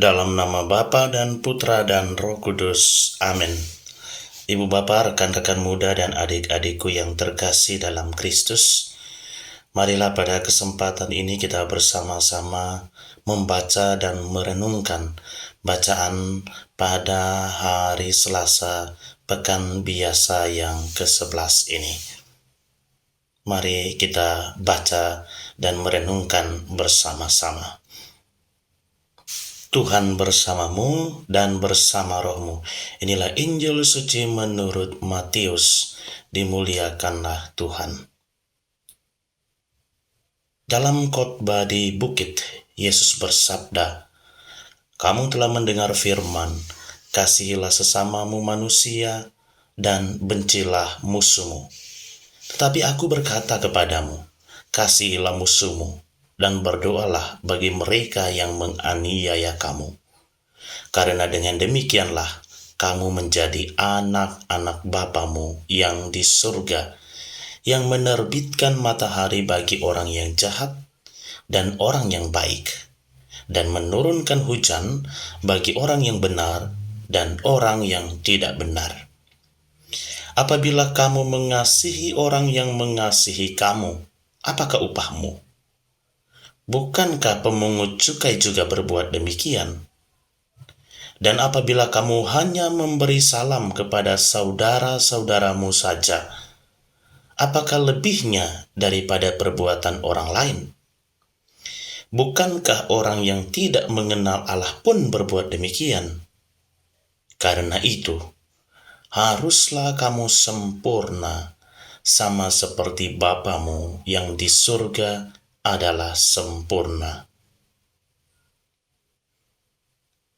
Dalam nama Bapa dan Putra dan Roh Kudus. Amin. Ibu Bapa, rekan-rekan muda dan adik-adikku yang terkasih dalam Kristus, marilah pada kesempatan ini kita bersama-sama membaca dan merenungkan bacaan pada hari Selasa Pekan Biasa yang ke-11 ini. Mari kita baca dan merenungkan bersama-sama. Tuhan bersamamu dan bersama rohmu. Inilah Injil suci menurut Matius. Dimuliakanlah Tuhan. Dalam khotbah di bukit, Yesus bersabda, "Kamu telah mendengar firman, kasihilah sesamamu manusia dan bencilah musuhmu. Tetapi aku berkata kepadamu, kasihilah musuhmu dan berdoalah bagi mereka yang menganiaya kamu. Karena dengan demikianlah kamu menjadi anak-anak Bapamu yang di surga, yang menerbitkan matahari bagi orang yang jahat dan orang yang baik, dan menurunkan hujan bagi orang yang benar dan orang yang tidak benar. Apabila kamu mengasihi orang yang mengasihi kamu, apakah upahmu? Bukankah pemungut cukai juga berbuat demikian? Dan apabila kamu hanya memberi salam kepada saudara-saudaramu saja, apakah lebihnya daripada perbuatan orang lain? Bukankah orang yang tidak mengenal Allah pun berbuat demikian? Karena itu, haruslah kamu sempurna, sama seperti Bapamu yang di surga adalah sempurna."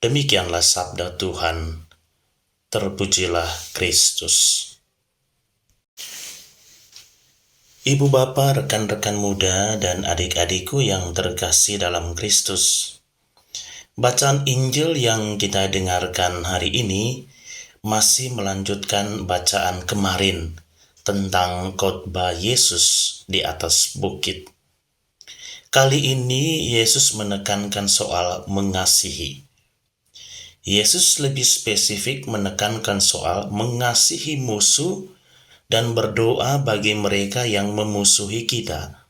Demikianlah sabda Tuhan. Terpujilah Kristus. Ibu bapa, rekan-rekan muda dan adik-adikku yang terkasih dalam Kristus, bacaan Injil yang kita dengarkan hari ini masih melanjutkan bacaan kemarin tentang khotbah Yesus di atas bukit. Kali ini Yesus menekankan soal mengasihi. Yesus lebih spesifik menekankan soal mengasihi musuh dan berdoa bagi mereka yang memusuhi kita.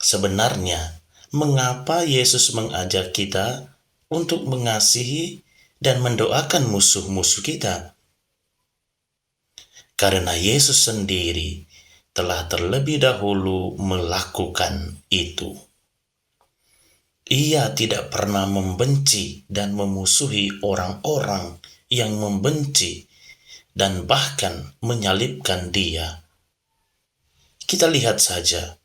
Sebenarnya, mengapa Yesus mengajak kita untuk mengasihi dan mendoakan musuh-musuh kita? Karena Yesus sendiri telah terlebih dahulu melakukan itu. Ia tidak pernah membenci dan memusuhi orang-orang yang membenci dan bahkan menyalibkan Dia. Kita lihat saja,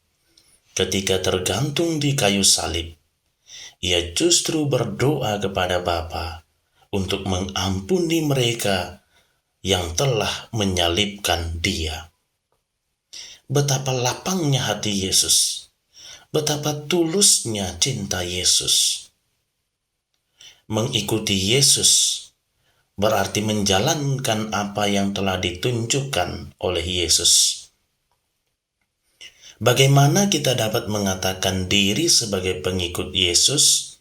ketika tergantung di kayu salib, Ia justru berdoa kepada Bapa untuk mengampuni mereka yang telah menyalibkan Dia. Betapa lapangnya hati Yesus, betapa tulusnya cinta Yesus. Mengikuti Yesus berarti menjalankan apa yang telah ditunjukkan oleh Yesus. Bagaimana kita dapat mengatakan diri sebagai pengikut Yesus,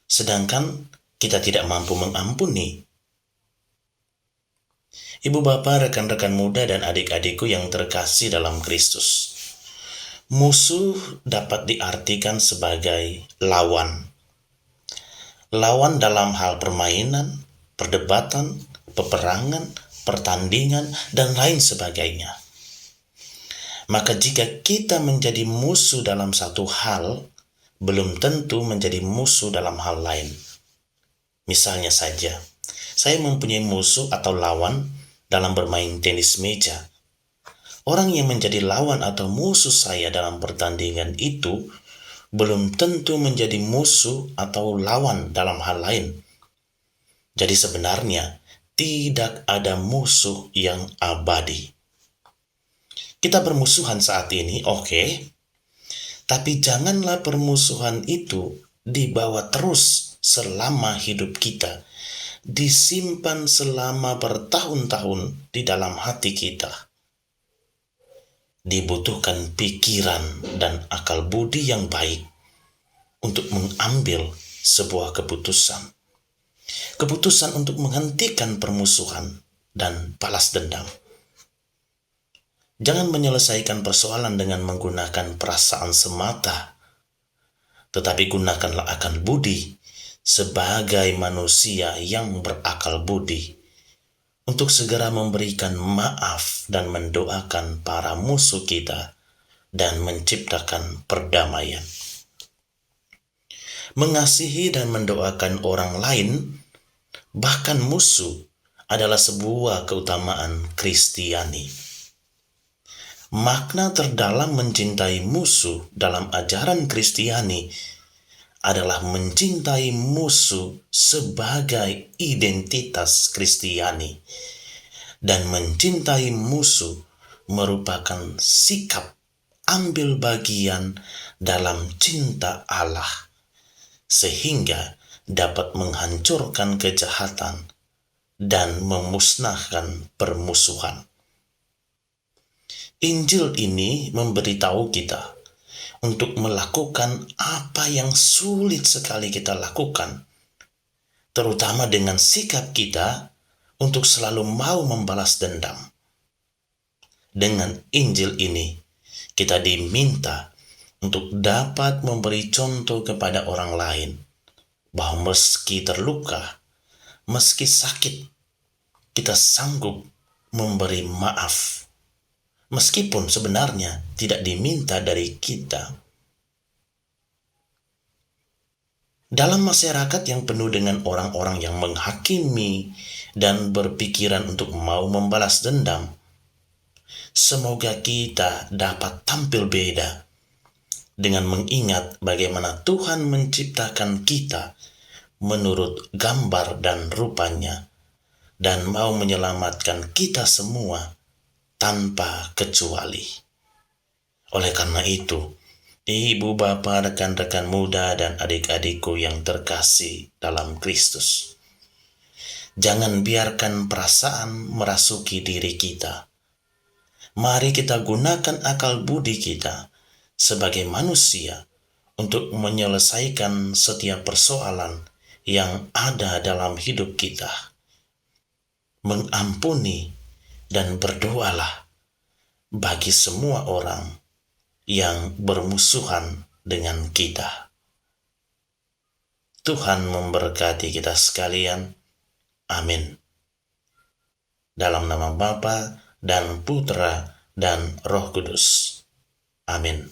sedangkan kita tidak mampu mengampuni? Ibu bapa, rekan-rekan muda dan adik-adikku yang terkasih dalam Kristus, musuh dapat diartikan sebagai lawan. Lawan dalam hal permainan, perdebatan, peperangan, pertandingan, dan lain sebagainya. Maka jika kita menjadi musuh dalam satu hal, belum tentu menjadi musuh dalam hal lain. Misalnya saja, saya mempunyai musuh atau lawan dalam bermain tenis meja. Orang yang menjadi lawan atau musuh saya dalam pertandingan itu belum tentu menjadi musuh atau lawan dalam hal lain. Jadi sebenarnya tidak ada musuh yang abadi. Kita bermusuhan saat ini, oke, tapi janganlah permusuhan itu dibawa terus selama hidup kita, disimpan selama bertahun-tahun di dalam hati kita. Dibutuhkan pikiran dan akal budi yang baik untuk mengambil sebuah keputusan. Keputusan untuk menghentikan permusuhan dan balas dendam. Jangan menyelesaikan persoalan dengan menggunakan perasaan semata, tetapi gunakanlah akal budi sebagai manusia yang berakal budi untuk segera memberikan maaf dan mendoakan para musuh kita dan menciptakan perdamaian. Mengasihi dan mendoakan orang lain, bahkan musuh, adalah sebuah keutamaan Kristiani. Makna terdalam mencintai musuh dalam ajaran Kristiani adalah mencintai musuh sebagai identitas Kristiani, dan mencintai musuh merupakan sikap ambil bagian dalam cinta Allah, sehingga dapat menghancurkan kejahatan dan memusnahkan permusuhan. Injil ini memberitahu kita untuk melakukan apa yang sulit sekali kita lakukan, terutama dengan sikap kita untuk selalu mau membalas dendam. Dengan Injil ini, kita diminta untuk dapat memberi contoh kepada orang lain bahwa meski terluka, meski sakit, kita sanggup memberi maaf, meskipun sebenarnya tidak diminta dari kita. Dalam masyarakat yang penuh dengan orang-orang yang menghakimi dan berpikiran untuk mau membalas dendam, semoga kita dapat tampil beda dengan mengingat bagaimana Tuhan menciptakan kita menurut gambar dan rupanya, dan mau menyelamatkan kita semua tanpa kecuali. Oleh karena itu, ibu, bapak, rekan-rekan muda, dan adik-adikku yang terkasih dalam Kristus, jangan biarkan perasaan merasuki diri kita. Mari kita gunakan akal budi kita sebagai manusia untuk menyelesaikan setiap persoalan yang ada dalam hidup kita. Mengampuni dan berdoalah bagi semua orang yang bermusuhan dengan kita. Tuhan memberkati kita sekalian. Amin. Dalam nama Bapa dan Putra dan Roh Kudus. Amin.